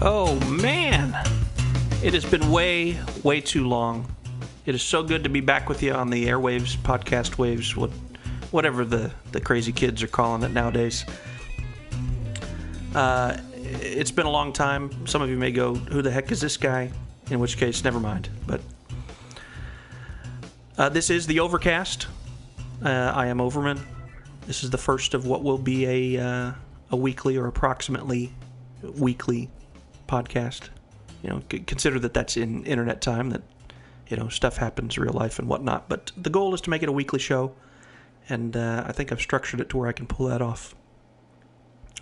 Oh, man. It has been way, way too long. It is so good to be back with you on the airwaves, podcast waves, whatever the crazy kids are calling it nowadays. It's been a long time. Some of you may go, who the heck is this guy? In which case, never mind. But this is the Overcast. I am Overman. This is the first of what will be a weekly or approximately weekly podcast. You know, consider that that's in internet time, that, you know, stuff happens, real life and whatnot. But the goal is to make it a weekly show, and I think I've structured it to where I can pull that off.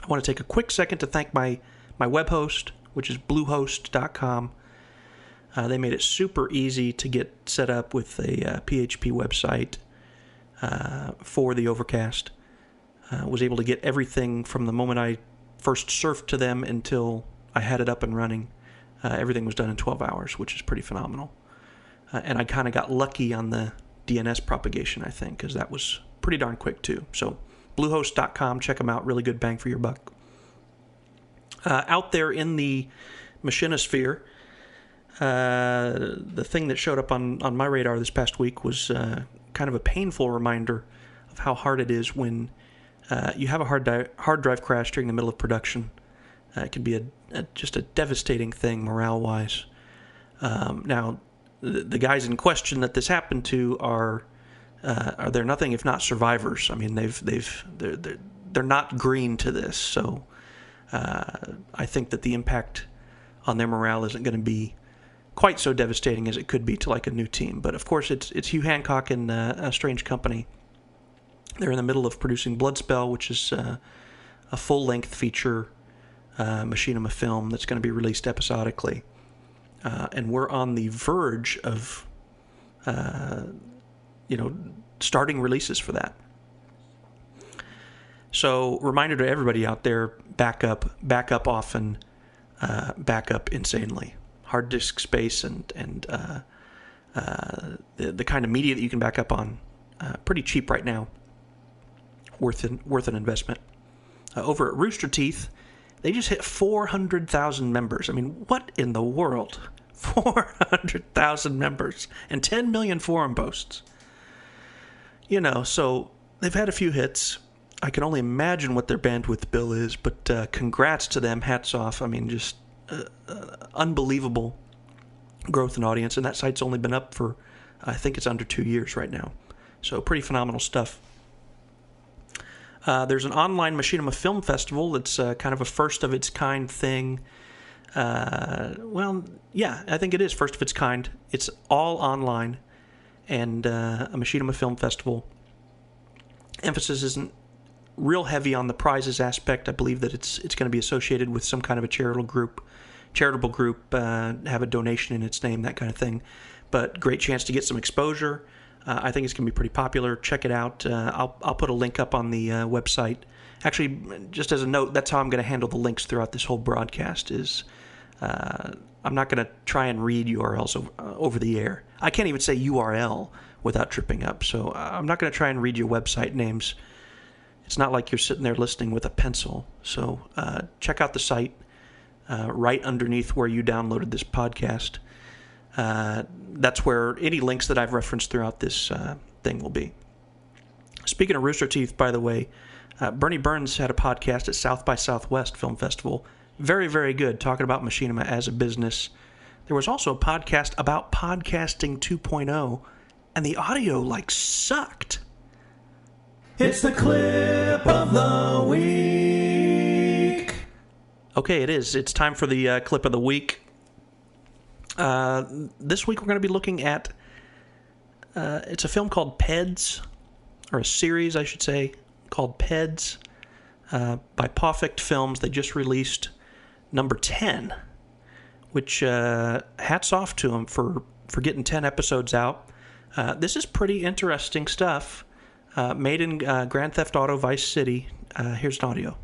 I want to take a quick second to thank my web host, which is bluehost.com. They made it super easy to get set up with a PHP website for the Overcast. Was able to get everything from the moment I first surfed to them until I had it up and running. Everything was done in 12 hours, which is pretty phenomenal. And I kind of got lucky on the DNS propagation, I think, because that was pretty darn quick too. So bluehost.com, check them out. Really good bang for your buck. Out there in the machinosphere, the thing that showed up on my radar this past week was kind of a painful reminder of how hard it is when you have a hard drive crash during the middle of production. It can be just a devastating thing morale-wise. Now, the guys in question that this happened to are they're nothing if not survivors. I mean, they're not green to this, so I think that the impact on their morale isn't going to be quite so devastating as it could be to like a new team. But of course, it's Hugh Hancock and a strange company. They're in the middle of producing BloodSpell, which is a full-length feature Machinima film that's going to be released episodically. And we're on the verge of, starting releases for that. So, reminder to everybody out there, back up often, back up insanely. Hard disk space and the kind of media that you can back up on, pretty cheap right now. Worth an investment. Over at Rooster Teeth, they just hit 400,000 members. I mean, what in the world? 400,000 members and 10 million forum posts. You know, so they've had a few hits. I can only imagine what their bandwidth bill is, but congrats to them. Hats off. I mean, just unbelievable growth in audience, and that site's only been up for, I think it's under 2 years right now. So pretty phenomenal stuff. There's an online Machinima Film Festival that's kind of a first-of-its-kind thing. I think it is first of its kind. It's all online, and a Machinima Film Festival. Emphasis isn't real heavy on the prizes aspect. I believe that it's going to be associated with some kind of a charitable group, have a donation in its name, that kind of thing. But great chance to get some exposure. I think it's going to be pretty popular. Check it out. I'll put a link up on the website. Actually, just as a note, that's how I'm going to handle the links throughout this whole broadcast. Is I'm not going to try and read URLs over the air. I can't even say URL without tripping up. So I'm not going to try and read your website names. It's not like you're sitting there listening with a pencil. So check out the site right underneath where you downloaded this podcast. That's where any links that I've referenced throughout this thing will be. Speaking of Rooster Teeth, by the way, Burnie Burns had a podcast at South by Southwest Film Festival. Very, very good, talking about Machinima as a business. There was also a podcast about podcasting 2.0, and the audio, sucked. It's the clip of the week. Okay, it is. It's time for the clip of the week. This week we're going to be looking at, it's a film called PEDS, or a series, I should say, called PEDS, by Pawfect Films. They just released number 10, which hats off to them for getting 10 episodes out. This is pretty interesting stuff, made in Grand Theft Auto Vice City. Here's an audio.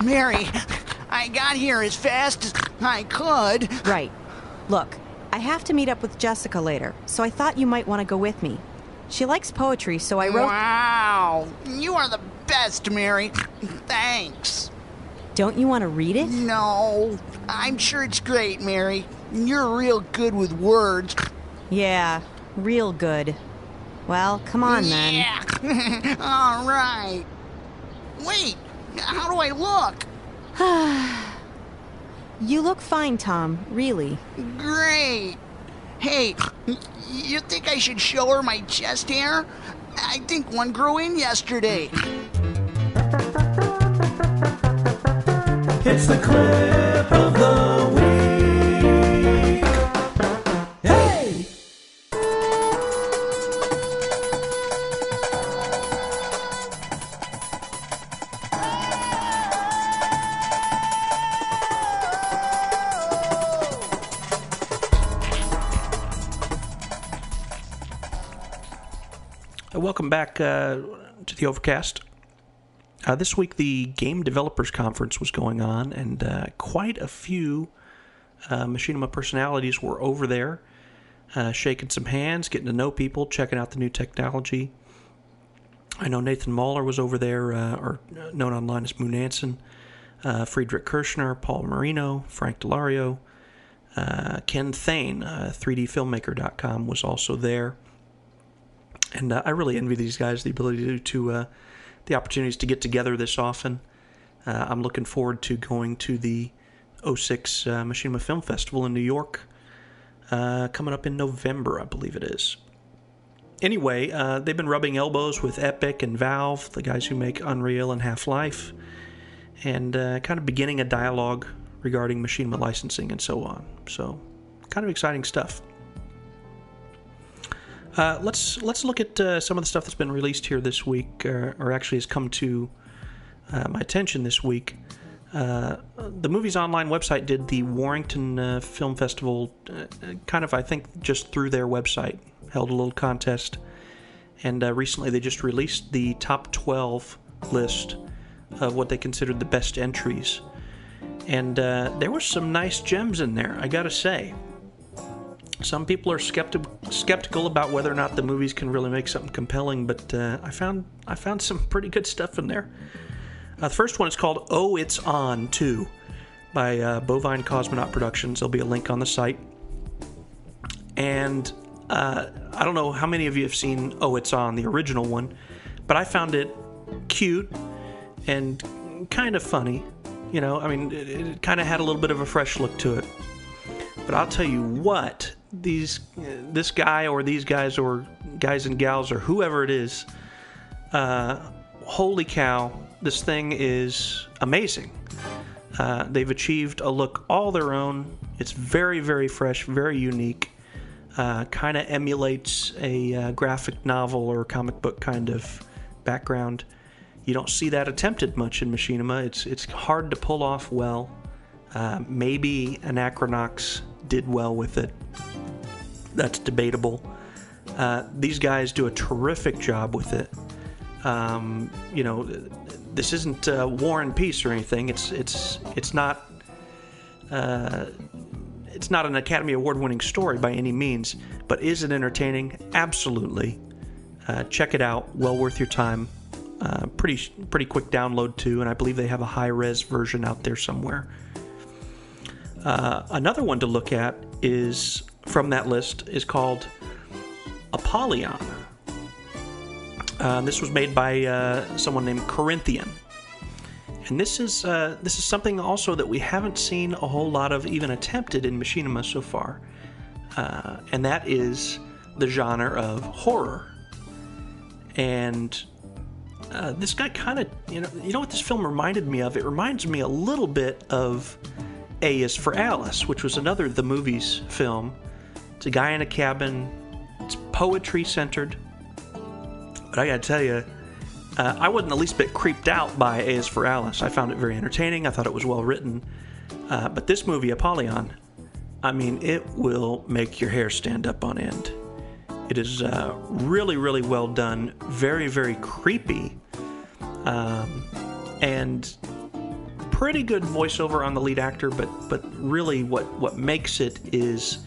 Mary, I got here as fast as I could. Right. Look, I have to meet up with Jessica later, so I thought you might want to go with me. She likes poetry, so I wrote... Wow, you are the best, Mary. Thanks. Don't you want to read it? No, I'm sure it's great, Mary. You're real good with words. Yeah, real good. Well, come on then. Yeah. All right. Wait, how do I look? You look fine, Tom, really. Great. Hey, you think I should show her my chest hair? I think one grew in yesterday. It's the clip of the week. Hey! Welcome back to the Overcast. This week, the Game Developers Conference was going on, and quite a few Machinima personalities were over there, shaking some hands, getting to know people, checking out the new technology. I know Nathan Mahler was over there, or known online as Moon Nansen, Friedrich Kirshnerâ, Paul Marino, Frank Delario, Ken Thane, 3dfilmmaker.com was also there. And I really envy these guys the ability to the opportunities to get together this often. I'm looking forward to going to the 06 Machinima Film Festival in New York coming up in November, I believe it is. Anyway, they've been rubbing elbows with Epic and Valve, the guys who make Unreal and Half-Life, and kind of beginning a dialogue regarding Machinima licensing and so on. So, kind of exciting stuff. Let's look at some of the stuff that's been released here this week, or actually has come to my attention this week. The Movies Online website did the Warrington Film Festival, kind of, I think, just through their website, held a little contest, and recently they just released the top 12 list of what they considered the best entries, and there were some nice gems in there, I gotta say. Some people are skeptical about whether or not the movies can really make something compelling, but I found some pretty good stuff in there. The first one is called Oh, It's On 2 by Bovine Cosmonaut Productions. There'll be a link on the site. And I don't know how many of you have seen Oh, It's On, the original one, but I found it cute and kind of funny. You know, I mean, it kind of had a little bit of a fresh look to it. But I'll tell you what, this guy or these guys or guys and gals or whoever it is, holy cow, this thing is amazing. They've achieved a look all their own. It's very, very fresh, very unique. Kind of emulates a graphic novel or comic book kind of background. You don't see that attempted much in Machinima. It's hard to pull off well. Maybe Anachronox did well with it. That's debatable. These guys do a terrific job with it. You know, this isn't War and Peace or anything. It's not an Academy Award-winning story by any means, but is it entertaining? Absolutely. Check it out. Well worth your time. Pretty quick download too, and I believe they have a high-res version out there somewhere. Another one to look at is from that list is called Apollyon. This was made by someone named Corinthian, and this is something also that we haven't seen a whole lot of even attempted in Machinima so far, and that is the genre of horror. And this guy kind of, you know what this film reminded me of? It reminds me a little bit of A is for Alice, which was another The Movies film. It's a guy in a cabin. It's poetry-centered. But I gotta tell you, I wasn't the least bit creeped out by A is for Alice. I found it very entertaining. I thought it was well written. But this movie, Apollyon, I mean, it will make your hair stand up on end. It is really, really well done. Very, very creepy. And pretty good voiceover on the lead actor, but really what makes it is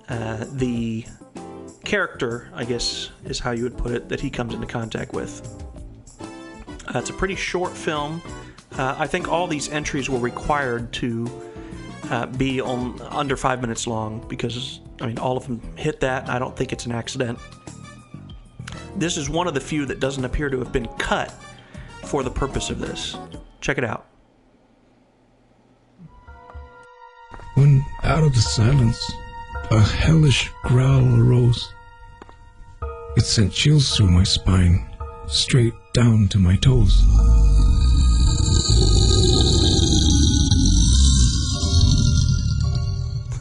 the character, I guess is how you would put it, that he comes into contact with. It's a pretty short film, I think all these entries were required to be on under 5 minutes long because, I mean, all of them hit that. I don't think it's an accident. This is one of the few that doesn't appear to have been cut for the purpose of this. Check it out. When out of the silence, a hellish growl arose. It sent chills through my spine, straight down to my toes.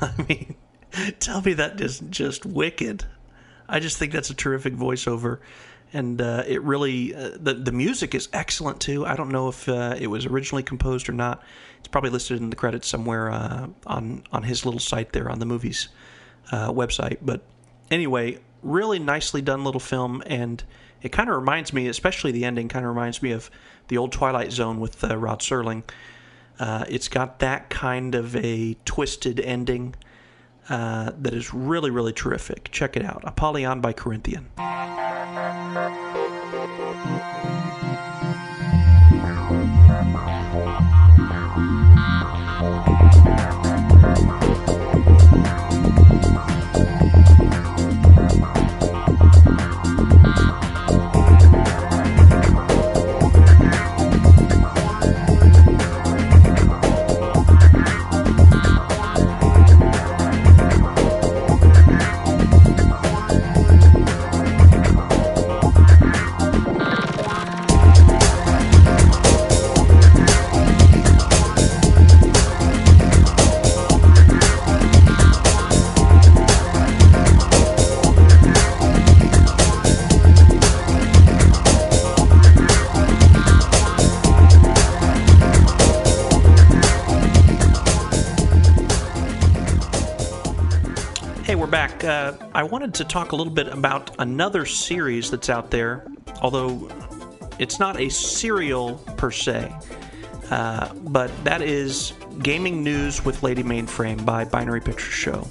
I mean, tell me that isn't just wicked. I just think that's a terrific voiceover. And it really, the music is excellent too. I don't know if it was originally composed or not. It's probably listed in the credits somewhere on his little site there on the movie's website. But anyway, really nicely done little film, and it kind of reminds me, especially the ending, kind of reminds me of the old Twilight Zone with Rod Serling. It's got that kind of a twisted ending that is really, really terrific. Check it out. Apollyon by Corinthian. I wanted to talk a little bit about another series that's out there, although it's not a serial per se, but that is Gaming News with Lady Mainframe by Binary Picture Show.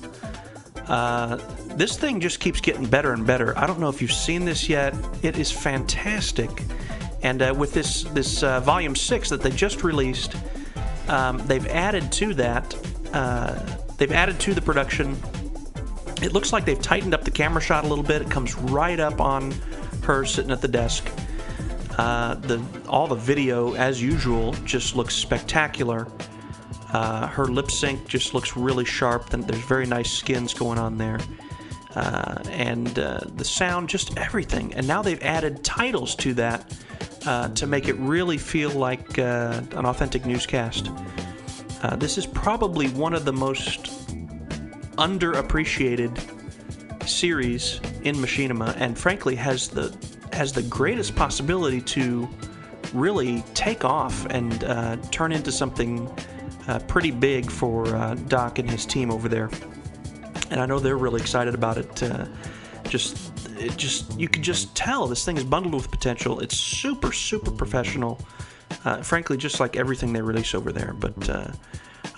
This thing just keeps getting better and better. I don't know if you've seen this yet. It is fantastic. And with this Volume 6 that they just released, they've added to that. They've added to the production. It looks like they've tightened up the camera shot a little bit. It comes right up on her sitting at the desk. All the video, as usual, just looks spectacular. Her lip sync just looks really sharp. There's very nice skins going on there. And the sound, just everything. And now they've added titles to that to make it really feel like an authentic newscast. This is probably one of the most underappreciated series in Machinima, and frankly has the greatest possibility to really take off and turn into something pretty big for Doc and his team over there. And I know they're really excited about it. You can just tell this thing is bundled with potential. It's super, super professional. Frankly, just like everything they release over there. But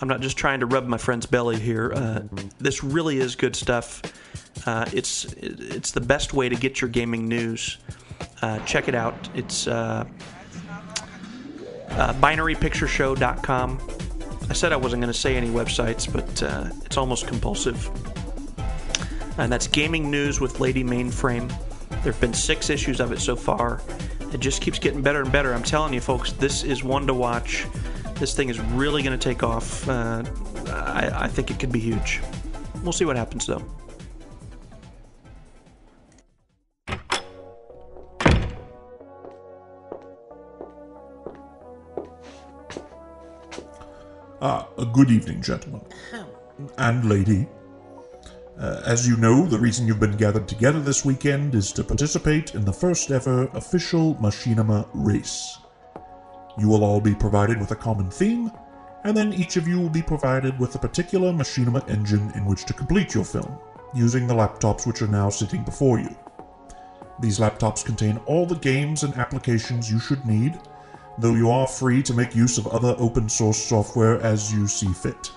I'm not just trying to rub my friend's belly here. This really is good stuff. It's the best way to get your gaming news. Check it out. It's binarypictureshow.com. I said I wasn't going to say any websites, but it's almost compulsive. And that's Gaming News with Lady Mainframe. There have been 6 issues of it so far. It just keeps getting better and better. I'm telling you, folks, this is one to watch. This thing is really going to take off. I think it could be huge. We'll see what happens, though. A good evening, gentlemen. And lady. As you know, the reason you've been gathered together this weekend is to participate in the first ever official Machinima race. You will all be provided with a common theme, and then each of you will be provided with a particular Machinima engine in which to complete your film, using the laptops which are now sitting before you. These laptops contain all the games and applications you should need, though you are free to make use of other open source software as you see fit.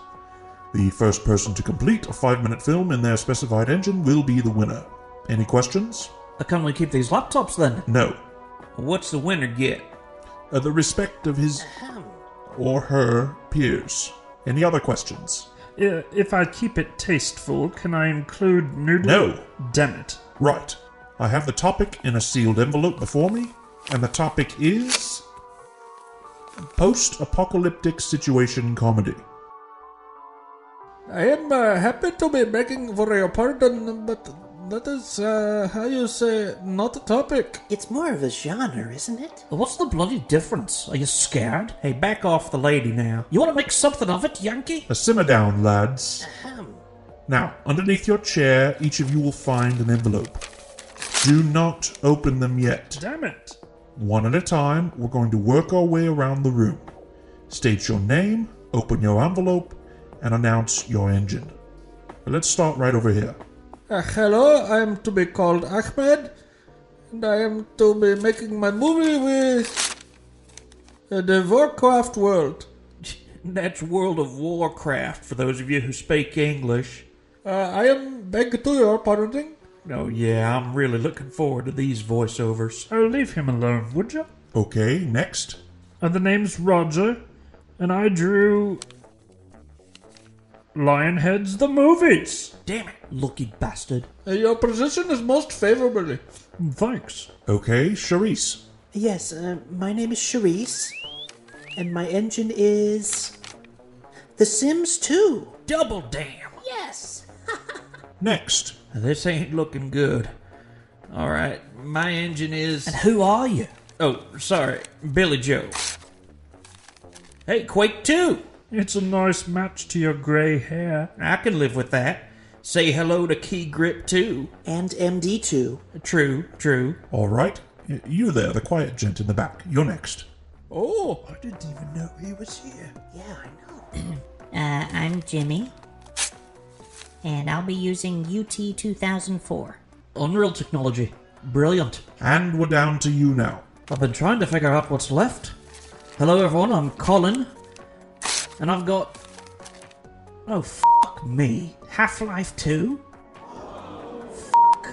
The first person to complete a 5-minute film in their specified engine will be the winner. Any questions? Can we keep these laptops then? No. What's the winner get? The respect of his... or her peers. Any other questions? If I keep it tasteful, can I include nudity? No. Damn it. Right. I have the topic in a sealed envelope before me, and the topic is post-apocalyptic situation comedy. I am happy to be begging for your pardon, but that is, how you say, not a topic. It's more of a genre, isn't it? What's the bloody difference? Are you scared? Hey, back off the lady now. You want to make something of it, Yankee? Simmer down, lads. Ahem. Now, underneath your chair, each of you will find an envelope. Do not open them yet. Damn it. One at a time, we're going to work our way around the room. State your name, open your envelope, and announce your engine. Let's start right over here. Hello, I am to be called Ahmed, and I am to be making my movie with the Warcraft world. That's World of Warcraft, for those of you who speak English. I am beg to your pardon. Oh yeah, I'm really looking forward to these voiceovers. Oh, leave him alone, would you? Okay, next. The name's Roger, and I drew Lionheads the movies. Damn it, lucky bastard. Your position is most favorably. Thanks. Okay, Charisse. Yes, my name is Charisse, and my engine is The Sims 2. Double damn. Yes. Next. This ain't looking good. Alright, my engine is... And who are you? Oh, sorry, Billy Joe. Hey, Quake 2! It's a nice match to your grey hair. I can live with that. Say hello to Key Grip 2. And MD2. True. All right. You there, the quiet gent in the back. You're next. Oh, I didn't even know he was here. Yeah, I know. I'm Jimmy. And I'll be using UT 2004. Unreal technology. Brilliant. And we're down to you now. I've been trying to figure out what's left. Hello everyone, I'm Colin. And I've got... Oh, fuck me. Half-Life 2? Fuck.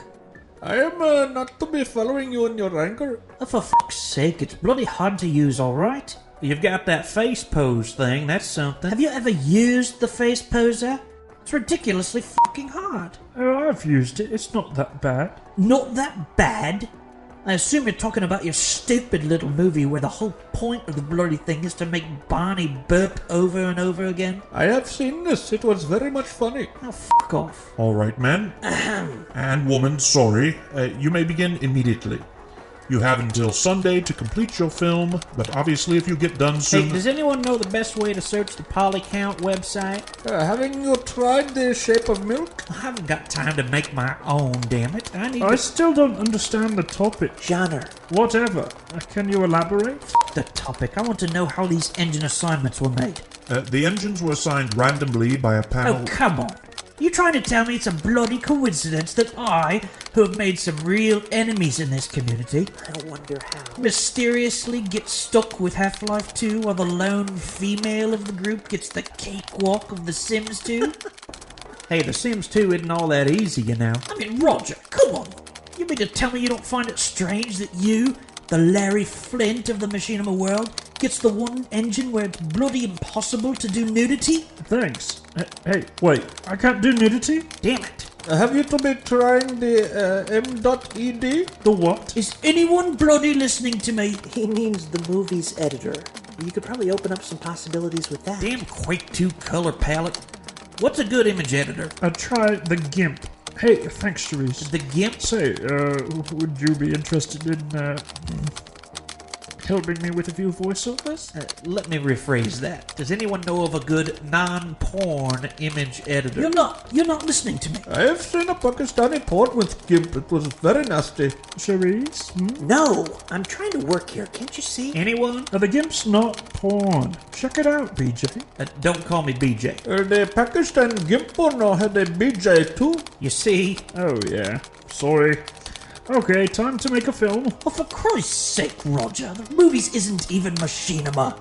I am not to be following you in your anger. Oh, for fuck's sake, it's bloody hard to use, alright? You've got that face pose thing, that's something. Have you ever used the face poser? It's ridiculously fucking hard. Oh, I've used it. It's not that bad. Not that bad? I assume you're talking about your stupid little movie where the whole point of the bloody thing is to make Barney burp over and over again. I have seen this. It was very much funny. Oh, fuck off. All right, men. And woman, sorry. You may begin immediately. You have until Sunday to complete your film, but obviously if you get done soon... Hey, does anyone know the best way to search the Polycount website? Haven't you tried The Shape of Milk? I haven't got time to make my own, damn it. I still don't understand the topic. Genre. Whatever. Can you elaborate? The topic. I want to know how these engine assignments were made. The engines were assigned randomly by a panel... Oh, come on. You trying to tell me it's a bloody coincidence that I, who have made some real enemies in this community, I wonder how. mysteriously get stuck with Half-Life 2 while the lone female of the group gets the cakewalk of The Sims 2? Hey, The Sims 2 isn't all that easy, you know. I mean, Roger, come on. You mean to tell me you don't find it strange that you, the Larry Flint of the Machinima world, gets the one engine where it's bloody impossible to do nudity? Thanks. Hey, wait. I can't do nudity? Damn it. Have you to be trying the M.ED? The what? Is anyone bloody listening to me? He means the movie's editor. You could probably open up some possibilities with that. Damn Quake 2 color palette. What's a good image editor? Try the GIMP. Hey, thanks, Charisse. The GIMP? Say, would you be interested in, helping me with a few voiceovers? Let me rephrase that. Does anyone know of a good non-porn image editor? You're not listening to me. I have seen a Pakistani porn with GIMP. It was very nasty. Charisse? No, I'm trying to work here. Can't you see? Anyone? The GIMP's not porn. Check it out, BJ. Don't call me BJ. The Pakistan GIMP porno had a BJ too. You see? Oh, yeah. Sorry. Okay, time to make a film. Oh, for Christ's sake, Roger. The movies isn't even Machinima.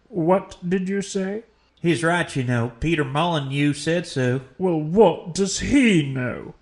What did you say? He's right, you know. Peter Molyneux said so. Well, what does he know?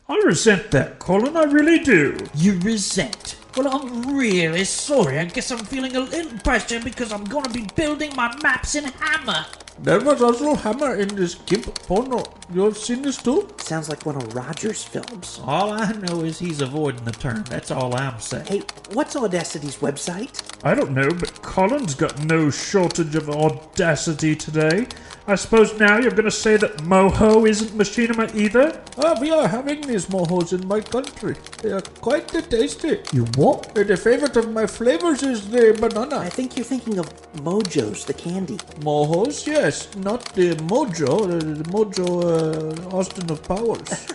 I resent that, Colin, I really do. You resent? Well, I'm really sorry. I guess I'm feeling a little pressure because I'm going to be building my maps in Hammer. There was also Hammer in this Gimp porno. You have seen this too? Sounds like one of Roger's films. All I know is he's avoiding the term. That's all I'm saying. Hey, what's Audacity's website? I don't know, but Colin's got no shortage of audacity today. I suppose now you're going to say that Moho isn't Machinima either? We are having these mohos in my country. They are quite tasty. You what? The favorite of my flavors is the banana. I think you're thinking of Mojo's, the candy. Mohos, yes. Not the Mojo. The Mojo Austin of Powers.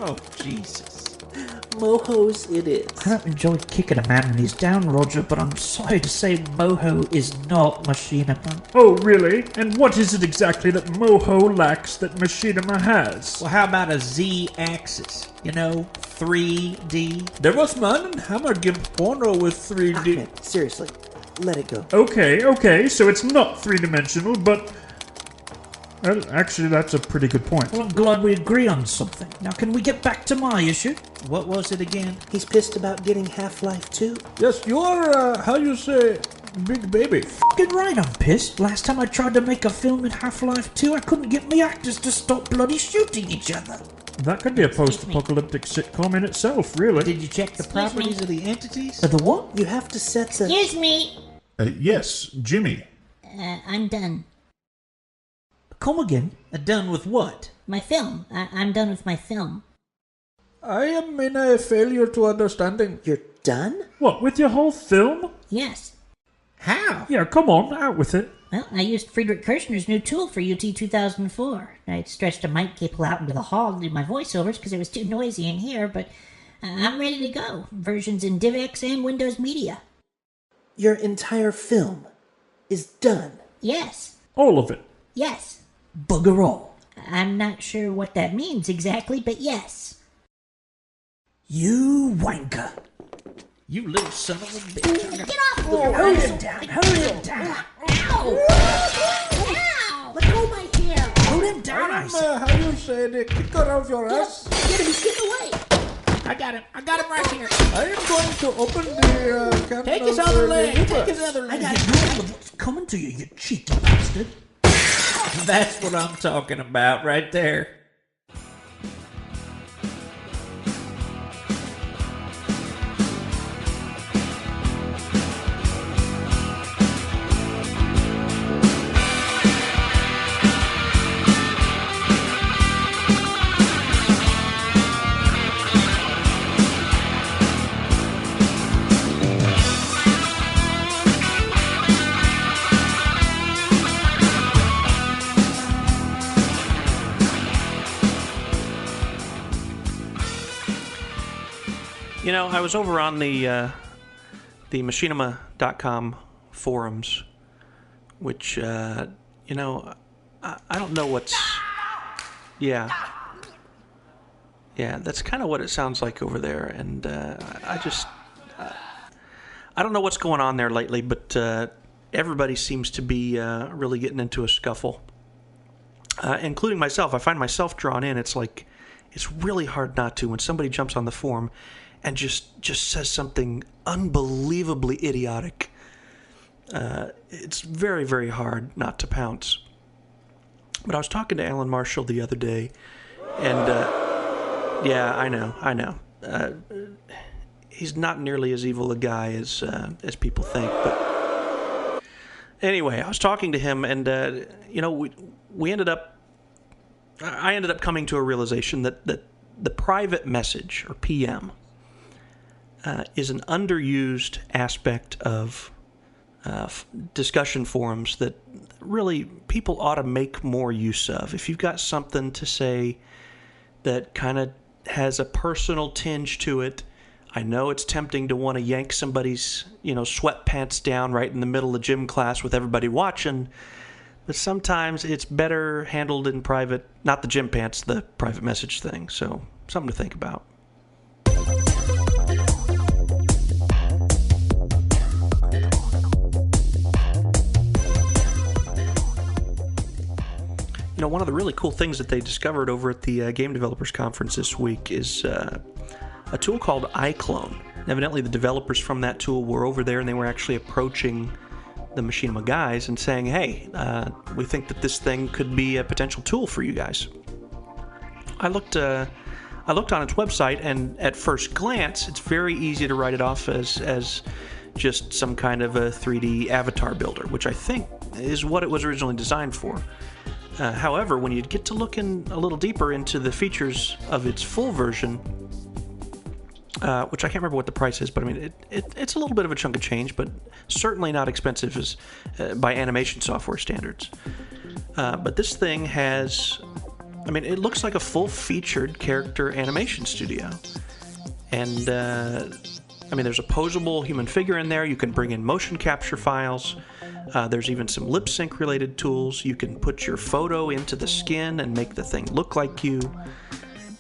Oh, Jesus. Mohos it is. I don't enjoy kicking a man when he's down, Roger, but I'm sorry to say Moho is not Machinima. Oh, really? And what is it exactly that Moho lacks that Machinima has? Well, how about a Z-axis? You know, 3D? There was man in Hammer Gimp porno with 3D. Ahmed, seriously, let it go. Okay, so it's not three-dimensional, but... Well, actually, that's a pretty good point. Well, I'm glad we agree on something. Now, can we get back to my issue? What was it again? He's pissed about getting Half-Life 2. Yes, you are, how you say, big baby. Fucking right, I'm pissed. Last time I tried to make a film in Half-Life 2, I couldn't get me actors to stop bloody shooting each other. That could be a post-apocalyptic sitcom in itself, really. Did you check the properties of the entities? The what? You have to set the... Excuse me. Yes, Jimmy. I'm done. Come again? Done with what? My film. I'm done with my film. I am in a failure to understanding. You're done? What, with your whole film? Yes. How? Yeah, come on, out with it. Well, I used Friedrich Kirshnerâ's new tool for UT 2004. I stretched a mic cable out into the hall to do my voiceovers because it was too noisy in here, but I'm ready to go. Versions in DivX and Windows Media. Your entire film is done? Yes. All of it? Yes. Bugger all. I'm not sure what that means exactly, but yes. You wanker. You little son of a bitch. Get off me! Hurry him down. Hurry him down. Ow! Ow! Let go of my hair! Put him down, I said. How you say, the kicker of your ass? Get him! He's getting away! I got him right here. I am going to open the can. Take his other leg. Take his other leg. I got what's coming to you, you cheeky bastard. That's what I'm talking about right there. You know, I was over on the Machinima.com forums, which, you know, I don't know what's... Yeah. Yeah, that's kind of what it sounds like over there, and I just... I don't know what's going on there lately, but everybody seems to be really getting into a scuffle, including myself. I find myself drawn in. It's like, it's really hard not to when somebody jumps on the forum and just says something unbelievably idiotic. It's very, very hard not to pounce. But I was talking to Alan Marshall the other day, and yeah, I know. He's not nearly as evil a guy as people think. But anyway, I was talking to him, and you know, I ended up coming to a realization that the private message, or PM, is an underused aspect of discussion forums that really people ought to make more use of. If you've got something to say that kind of has a personal tinge to it, I know it's tempting to want to yank somebody's, sweatpants down right in the middle of gym class with everybody watching, but sometimes it's better handled in private, not the gym pants, the private message thing. So, something to think about. One of the really cool things that they discovered over at the Game Developers Conference this week is a tool called iClone. evidently the developers from that tool were over there, and they were actually approaching the Machinima guys and saying, hey, we think that this thing could be a potential tool for you guys. I looked on its website, and at first glance, it's very easy to write it off as just some kind of a 3D avatar builder, which I think is what it was originally designed for. However, when you get to looking a little deeper into the features of its full version, which I can't remember what the price is, but I mean, it's a little bit of a chunk of change, but certainly not expensive as by animation software standards. But this thing has, I mean, it looks like a full-featured character animation studio. And, I mean, there's a posable human figure in there. You can bring in motion capture files. There's even some lip sync related tools. You can put your photo into the skin and make the thing look like you.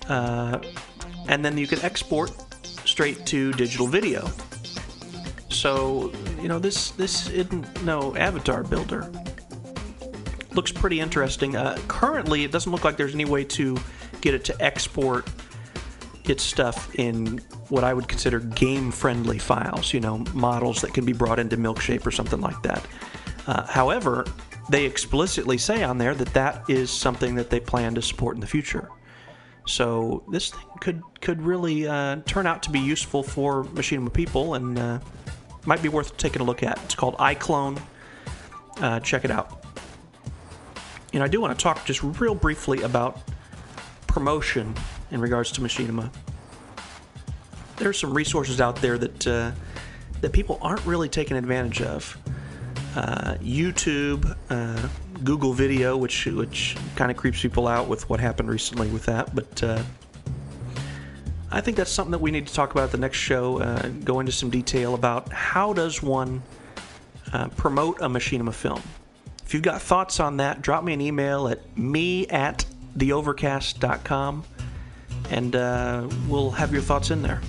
And then you can export straight to digital video. So, you know, this isn't no avatar builder. Looks pretty interesting. Currently, it doesn't look like there's any way to get it to export its stuff in what I would consider game-friendly files, you know, models that can be brought into Milkshape or something like that. However, they explicitly say on there that that is something that they plan to support in the future. So this thing could really turn out to be useful for Machinima people, and might be worth taking a look at. It's called iClone. Check it out. You know, I do want to talk just real briefly about promotion in regards to Machinima. There's some resources out there that people aren't really taking advantage of. YouTube, Google Video, which kind of creeps people out with what happened recently with that, but I think that's something that we need to talk about at the next show, go into some detail about how does one promote a Machinima film. If you've got thoughts on that, drop me an email at me@theovercast.com, and we'll have your thoughts in there.